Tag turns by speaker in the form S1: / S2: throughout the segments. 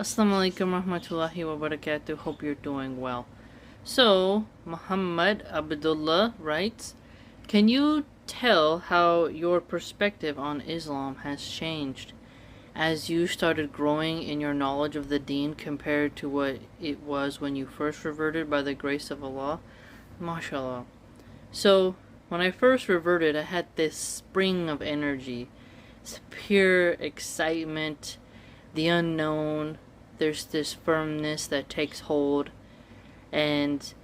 S1: Assalamu alaikum rahmatullahi wa barakatuh. Hope you're doing well. So, Muhammad Abdullah writes, can you tell how your perspective on Islam has changed as you started growing in your knowledge of the deen compared to what it was when you first reverted by the grace of Allah? MashaAllah. So, when I first reverted, I had this spring of energy. It's pure excitement, the unknown. There's this firmness that takes hold, and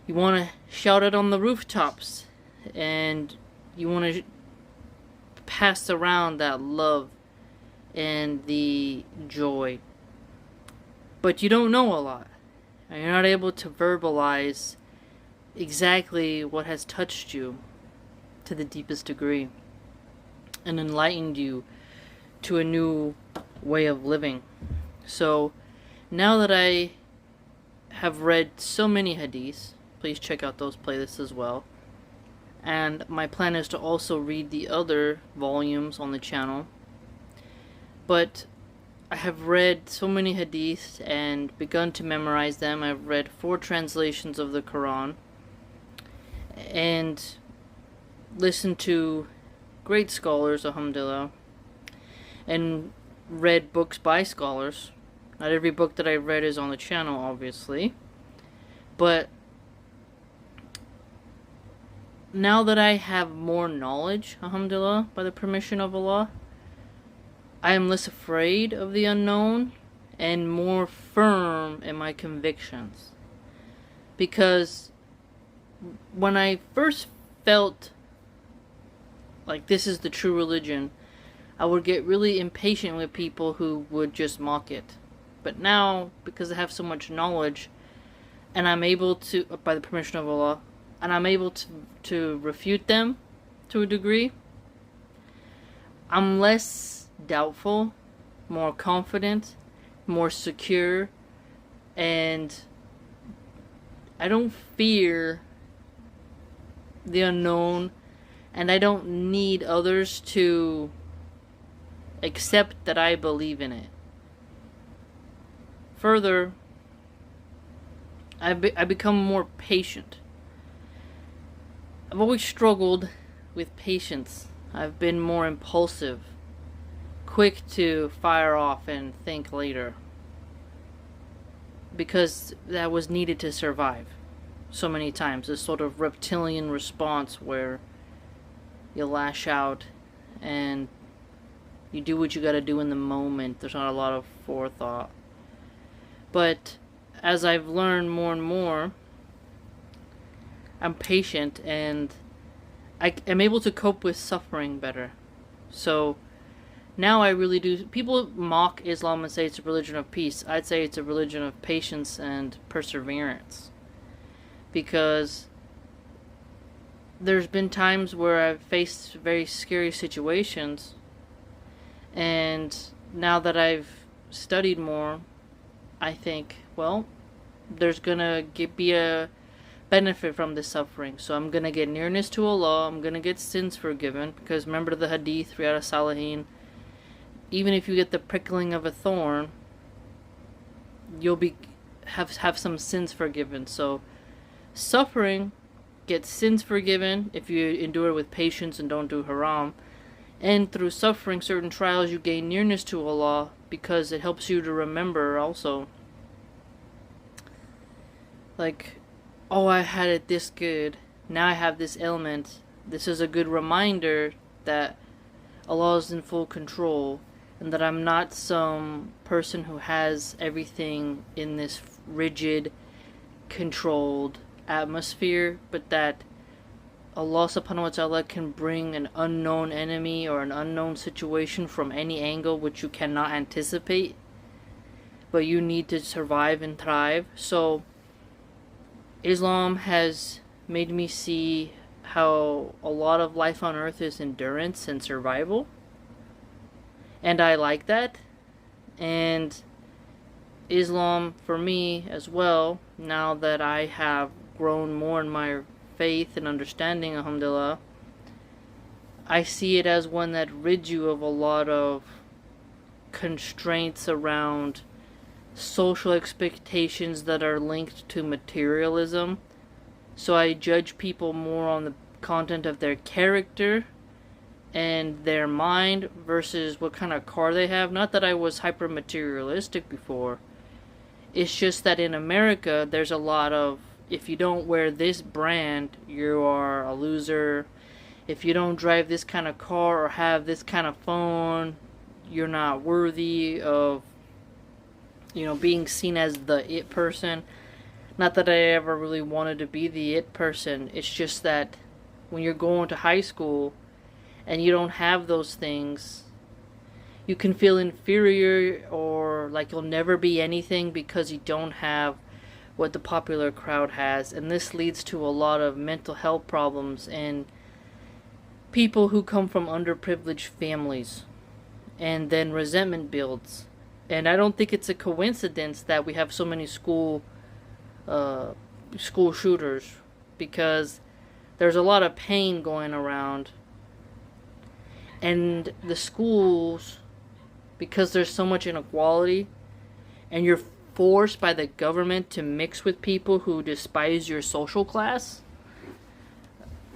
S1: you want to shout it on the rooftops, and you want to pass around that love and the joy. But you don't know a lot, and you're not able to verbalize exactly what has touched you to the deepest degree and enlightened you to a new way of living. So now that I have read so many hadiths, please check out those playlists as well. And my plan is to also read the other volumes on the channel. But I have read so many hadiths and begun to memorize them. I've read 4 translations of the Qur'an and listened to great scholars, alhamdulillah, and read books by scholars. Not every book that I've read is on the channel, obviously. But now that I have more knowledge, alhamdulillah, by the permission of Allah, I am less afraid of the unknown and more firm in my convictions. Because when I first felt like this is the true religion, I would get really impatient with people who would just mock it. But now, because I have so much knowledge, and I'm able to, by the permission of Allah, and I'm able to refute them to a degree, I'm less doubtful, more confident, more secure, and I don't fear the unknown, and I don't need others to accept that I believe in it. Further, I become more patient. I've always struggled with patience. I've been more impulsive, quick to fire off and think later, because that was needed to survive so many times. This sort of reptilian response where you lash out and you do what you gotta do in the moment. There's not a lot of forethought. But as I've learned more and more, I'm patient and I am able to cope with suffering better. So now I really do. People mock Islam and say it's a religion of peace. I'd say it's a religion of patience and perseverance. Because there's been times where I've faced very scary situations, and now that I've studied more, I think, well, there's gonna be a benefit from this suffering. So I'm gonna get nearness to Allah, I'm gonna get sins forgiven, because remember the hadith, Riyad Salihin, even if you get the prickling of a thorn, you'll have some sins forgiven. So suffering gets sins forgiven if you endure with patience and don't do haram. And through suffering certain trials, you gain nearness to Allah, because it helps you to remember also, like, oh, I had it this good, now I have this ailment. This is a good reminder that Allah is in full control, and that I'm not some person who has everything in this rigid, controlled atmosphere, but that Allah subhanahu wa ta'ala can bring an unknown enemy or an unknown situation from any angle which you cannot anticipate, but you need to survive and thrive. So Islam has made me see how a lot of life on earth is endurance and survival, and I like that. And Islam for me as well, now that I have grown more in my faith and understanding, alhamdulillah, I see it as one that rids you of a lot of constraints around social expectations that are linked to materialism. So I judge people more on the content of their character and their mind versus what kind of car they have. Not that I was hyper materialistic before. It's just that in America, there's a lot of, if you don't wear this brand, you are a loser. If you don't drive this kind of car or have this kind of phone, you're not worthy of, being seen as the it person. Not that I ever really wanted to be the it person. It's just that when you're going to high school and you don't have those things, you can feel inferior or like you'll never be anything because you don't have what the popular crowd has. And this leads to a lot of mental health problems and people who come from underprivileged families. And then resentment builds. And I don't think it's a coincidence that we have so many school shooters, because there's a lot of pain going around. And the schools, because there's so much inequality, and you're forced by the government to mix with people who despise your social class,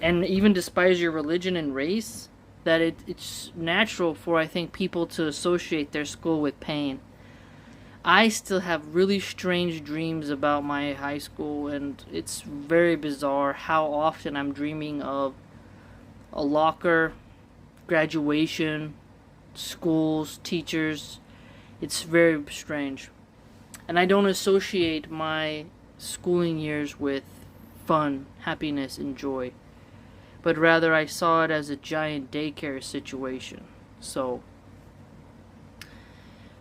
S1: and even despise your religion and race, that it's natural for, I think, people to associate their school with pain. I still have really strange dreams about my high school, and it's very bizarre how often I'm dreaming of a locker, graduation, schools, teachers. It's very strange. And I don't associate my schooling years with fun, happiness, and joy, but rather I saw it as a giant daycare situation. So,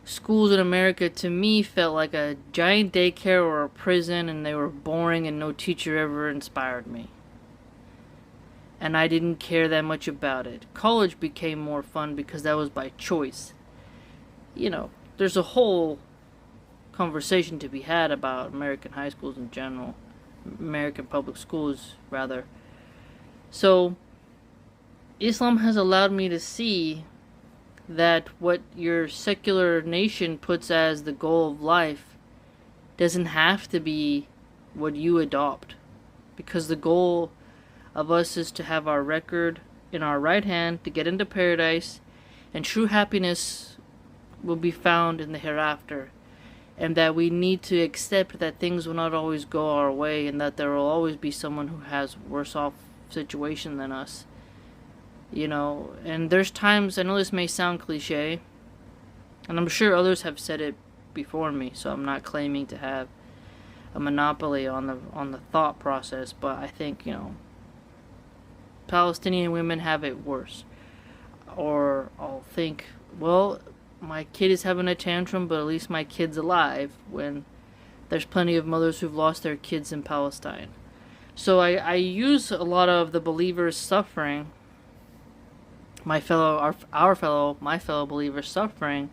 S1: schools in America to me felt like a giant daycare or a prison, and they were boring and no teacher ever inspired me. And I didn't care that much about it. College became more fun because that was by choice. There's a whole conversation to be had about American high schools in general. American public schools, rather. So, Islam has allowed me to see that what your secular nation puts as the goal of life doesn't have to be what you adopt. Because the goal of us is to have our record in our right hand to get into paradise, and true happiness will be found in the hereafter. And that we need to accept that things will not always go our way, and that there will always be someone who has worse off situation than us. And there's times, I know this may sound cliche, and I'm sure others have said it before me, so I'm not claiming to have a monopoly on the thought process, but I think, Palestinian women have it worse. Or I'll think, well, my kid is having a tantrum, but at least my kid's alive, when there's plenty of mothers who've lost their kids in Palestine. So I use a lot of the believers' suffering, my fellow believers' suffering,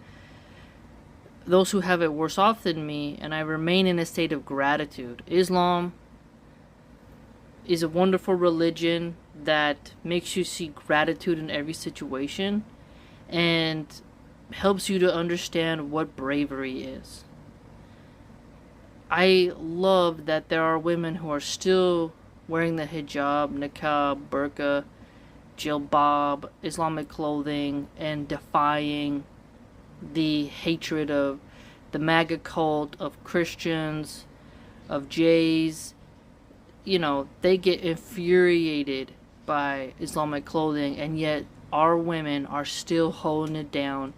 S1: those who have it worse off than me, and I remain in a state of gratitude. Islam is a wonderful religion that makes you see gratitude in every situation and helps you to understand what bravery is. I love that there are women who are still wearing the hijab, niqab, burqa, jilbab, Islamic clothing, and defying the hatred of the MAGA cult, of Christians, of Jays. They get infuriated by Islamic clothing, and yet our women are still holding it down.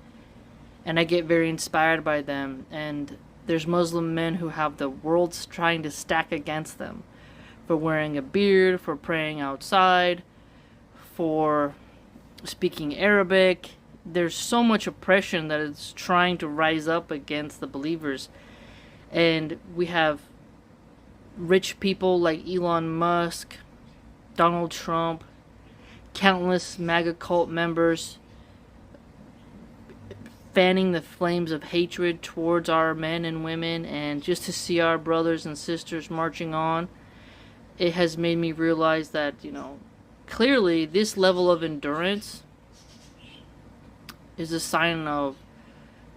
S1: And I get very inspired by them. And there's Muslim men who have the world trying to stack against them for wearing a beard, for praying outside, for speaking Arabic. There's so much oppression that is trying to rise up against the believers. And we have rich people like Elon Musk, Donald Trump, countless MAGA cult members fanning the flames of hatred towards our men and women, and just to see our brothers and sisters marching on, it has made me realize that, clearly this level of endurance is a sign of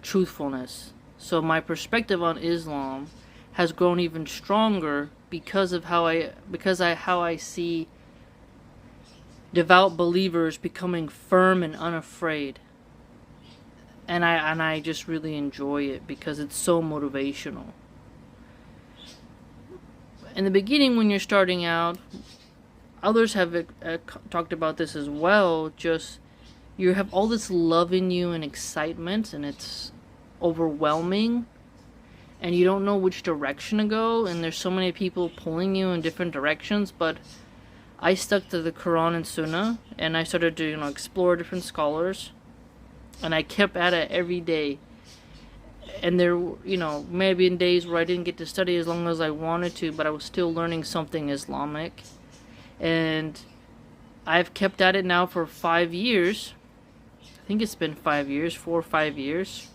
S1: truthfulness. So my perspective on Islam has grown even stronger because of how I see devout believers becoming firm and unafraid. And I just really enjoy it because it's so motivational. In the beginning, when you're starting out, others have talked about this as well, just you have all this love in you and excitement, and it's overwhelming, and you don't know which direction to go, and there's so many people pulling you in different directions. But I stuck to the Qur'an and Sunnah, and I started to explore different scholars, and I kept at it every day. And there, maybe in days where I didn't get to study as long as I wanted to, but I was still learning something Islamic. And I've kept at it now for 5 years. I think it's been 5 years, 4 or 5 years.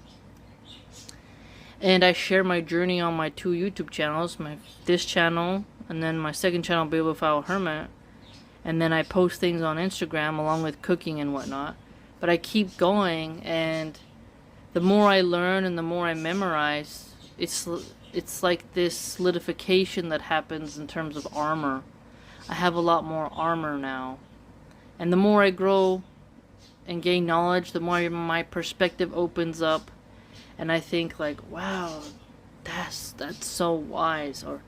S1: And I share my journey on my 2 YouTube channels, this channel, and then my second channel, Bibliophile Hermit. And then I post things on Instagram along with cooking and whatnot. But I keep going, and the more I learn and the more I memorize, it's like this solidification that happens in terms of armor. I have a lot more armor now. And the more I grow and gain knowledge, the more my perspective opens up. And I think like, wow, that's so wise. Or,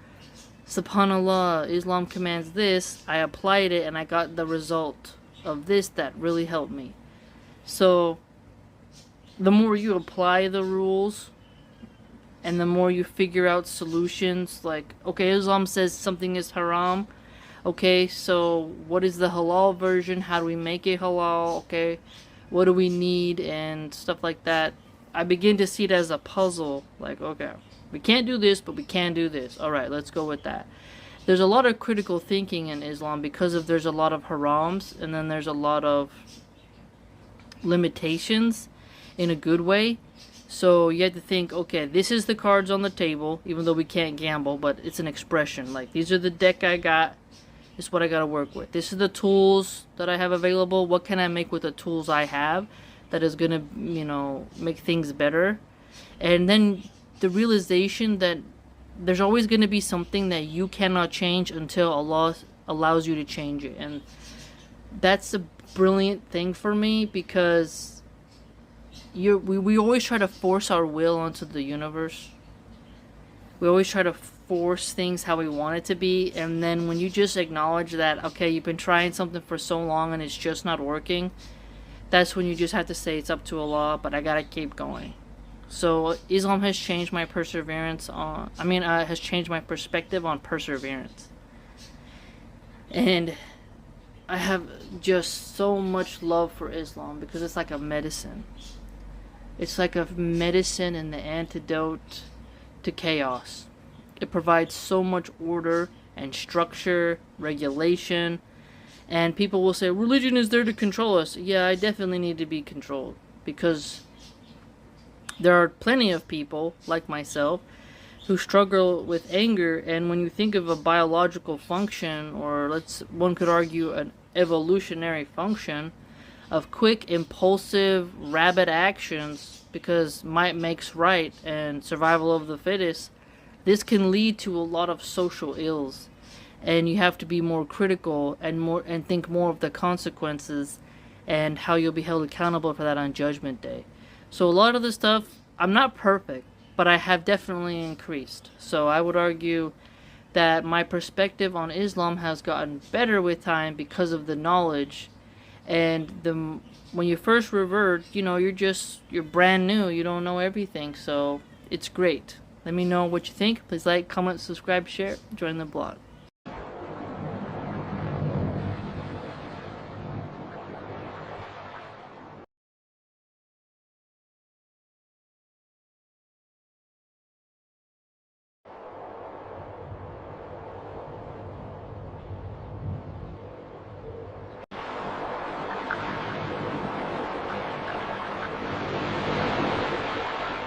S1: subhanallah, Islam commands this. I applied it and I got the result of this that really helped me. So, the more you apply the rules, and the more you figure out solutions, like, okay, Islam says something is haram. Okay, so what is the halal version? How do we make it halal? Okay, what do we need? And stuff like that. I begin to see it as a puzzle. Like, okay, we can't do this, but we can do this. Alright, let's go with that. There's a lot of critical thinking in Islam because there's a lot of harams, and then there's a lot of limitations in a good way. So you have to think, okay, this is the cards on the table, even though we can't gamble, but it's an expression. Like, these are the deck I got. This is what I got to work with. This is the tools that I have available. What can I make with the tools I have that is going to, make things better? And then the realization that there's always going to be something that you cannot change until Allah allows you to change it. And that's a brilliant thing for me, because we always try to force our will onto the universe. We always try to force things how we want it to be, and then when you just acknowledge that, okay, you've been trying something for so long and it's just not working, that's when you just have to say it's up to Allah, but I gotta keep going. So Islam has changed my perseverance has changed my perspective on perseverance. And I have just so much love for Islam because it's like a medicine. It's like a medicine and the antidote to chaos. It provides so much order and structure, regulation, and people will say, religion is there to control us. Yeah, I definitely need to be controlled, because there are plenty of people, like myself, who struggle with anger, and when you think of a biological function, or one could argue an evolutionary function, of quick, impulsive, rabid actions, because might makes right and survival of the fittest, this can lead to a lot of social ills, and you have to be more critical and think more of the consequences and how you'll be held accountable for that on Judgment Day. So a lot of the stuff, I'm not perfect, but I have definitely increased. So I would argue that my perspective on Islam has gotten better with time because of the knowledge. And when you first revert, you're brand new, you don't know everything, so it's great. Let me know what you think. Please like, comment, subscribe, share, join the blog.